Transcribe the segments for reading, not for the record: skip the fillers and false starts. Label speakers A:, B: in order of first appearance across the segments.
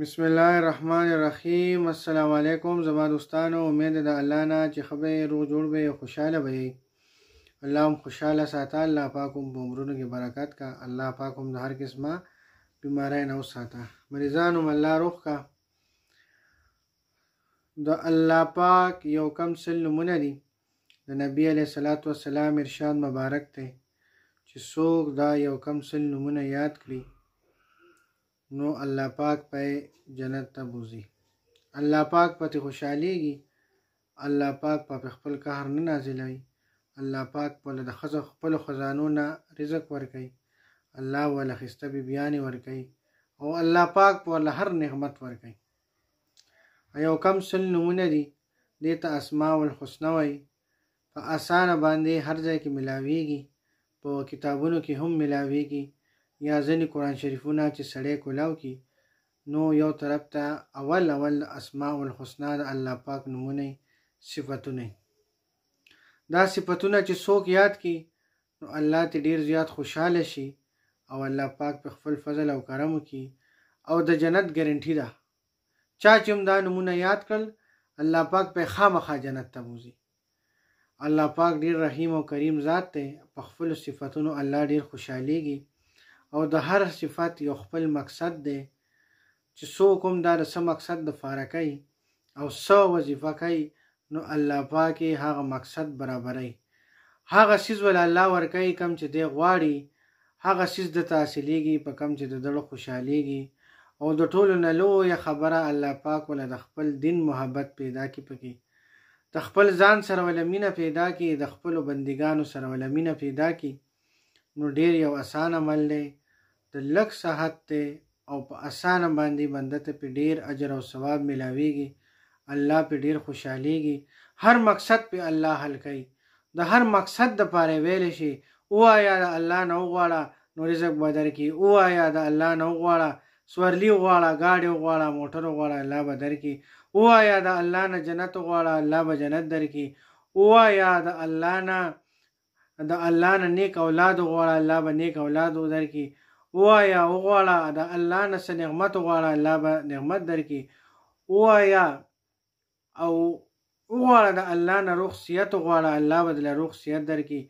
A: بسم الله الرحمن الرحیم. السلام علیکم زما دوستانو. امید ده الله نه چې خبر روغ جوړ به او خوشاله به. الله هم خوشاله ساته. الله پاک هم په عمرونو کې برکت کا. الله پاک هم د هر قسمه بیماری نه وساته. مریضانو الله روغ کا. د الله پاک یو کم سل نمونه دي. د نبی علیه الصلاۃ والسلام ارشاد مبارک دی چې څوک دا یو کم سل نمونه یاد کړي نو الله پاک په جنت ته بوزي. الله پاک پته خوشاليږي. الله پاک په خپل قهر نه نازلوي. الله پاک په د خپل خزانو نه رزق ورکوي. الله ول خسته بیان ورکوي او الله پاک په هر نعمت ورکوي. یو کم سل نمونه دي دته اسماء الحسنا وای. په اسانه باندې هر ځای کې ملاويږي. په کتابونو کې هم ملاويږي. یا ځنې قرآن شریفونه چې سړی کولاو کی نو یو طرف ته اول اسماء الحسنا د الله پاک نمونه صفاتونه. دا صفاتونه چې څوک یاد کی نو الله ته ډیر زیات خوشاله شي او الله پاک په خپل فضل او کرم کی او د جنت ګارانټي ده. چا چې دا نمونه یاد کړل الله پاک په خامخا جنت ته بوزي. الله پاک ډیر رحیم او کریم ذات دی. په خپل صفاتونو الله ډیر خوشاليږي او د هر صفت یو خپل مقصد دی چې څوک هم دا د مقصد د فارقای او سو وظیفه کوي نو الله پاک هغه مقصد برابرای. هغه سیز ول الله ورکای کم چې دی غواړي هغه سیز د تحصیلېږي په کم چې د دړو خوشاليږي او د ټولو نه لوی خبره الله پاک ول د خپل دین محبت پیدا کی پکې د خپل ځان سره ول مینه پیدا کی د خپل بندګانو سره ول مینه پیدا کی. نو ډیر یو آسان عمل دی. د لک صحت ته او په آسان باندې بنده ته په ډیر اجر او ثواب ملاويږي. الله په ډیر خوشاليږي. هر مقصد په الله حل کوي. د هر مقصد د پاره ویل شي او آیا د الله نو غواړه نو رزق بدر کی. او آیا د الله نو غواړه سورلی غواړه گاډي غواړه موټر غواړه الله بدر کی. او آیا د الله نه جنت غواړه الله به جنت درکې. او آیا د الله نه نیک اولاد غواړه الله به نیک اولاد درکې. وایا وغواړه د الله نه نعمت غواړه الله به نعمت درکې. وایا او وغواړه د الله نه رخصت غواړه الله به د رخصت درکې.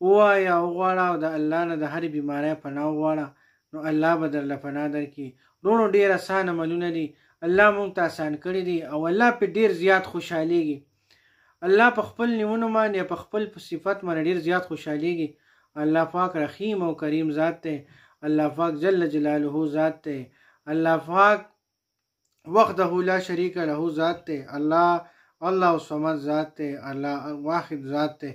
A: وایا وغواړه د الله نه د هر بیماری پناه غواړه نو الله به در لپناه درکې. نو ډیر آسان عملونه دي. الله مونږ ته آسان کړی دي او الله په ډیر زیات خوشاليږي. الله په خپل نیمونو باندې په خپل صفات باندې ډیر زیات خوشاليږي. الله پاک رحیم او کریم ذات دی. الله پاک جل جلاله ذات ته. الله پاک وحده لا شریک له ذات ته. الله صمد ذات ته. الله واحد ذات ته.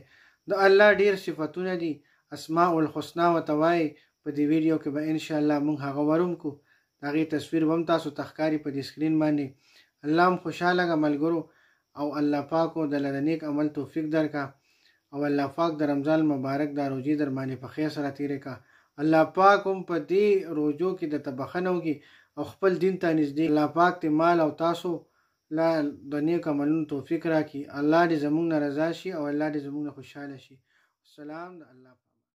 A: د الله ډیر صفاتونه دي. اسماء الحسنا وتوای. په دې ویډیو کې به ان شاء الله موږ هغه ورم کو. دغه تصویر هم تاسو تخکاری په دې سکرین باندې. الله هم خوشاله ملګرو او الله پاک د لدنیک عمل توفیق درکا او الله پاک د رمضان مبارک د روزي در باندې په خیر سره تیرې کا. الله پاک هم په دې روزو کې د تبخنو کې او خپل دین ته نږدې. الله پاک ته مال او تاسو لا د نیک عملونو توفیق راکړي. الله دې زموږ نه رضا شي او الله دې زموږ نه خوشاله شي. السلام د الله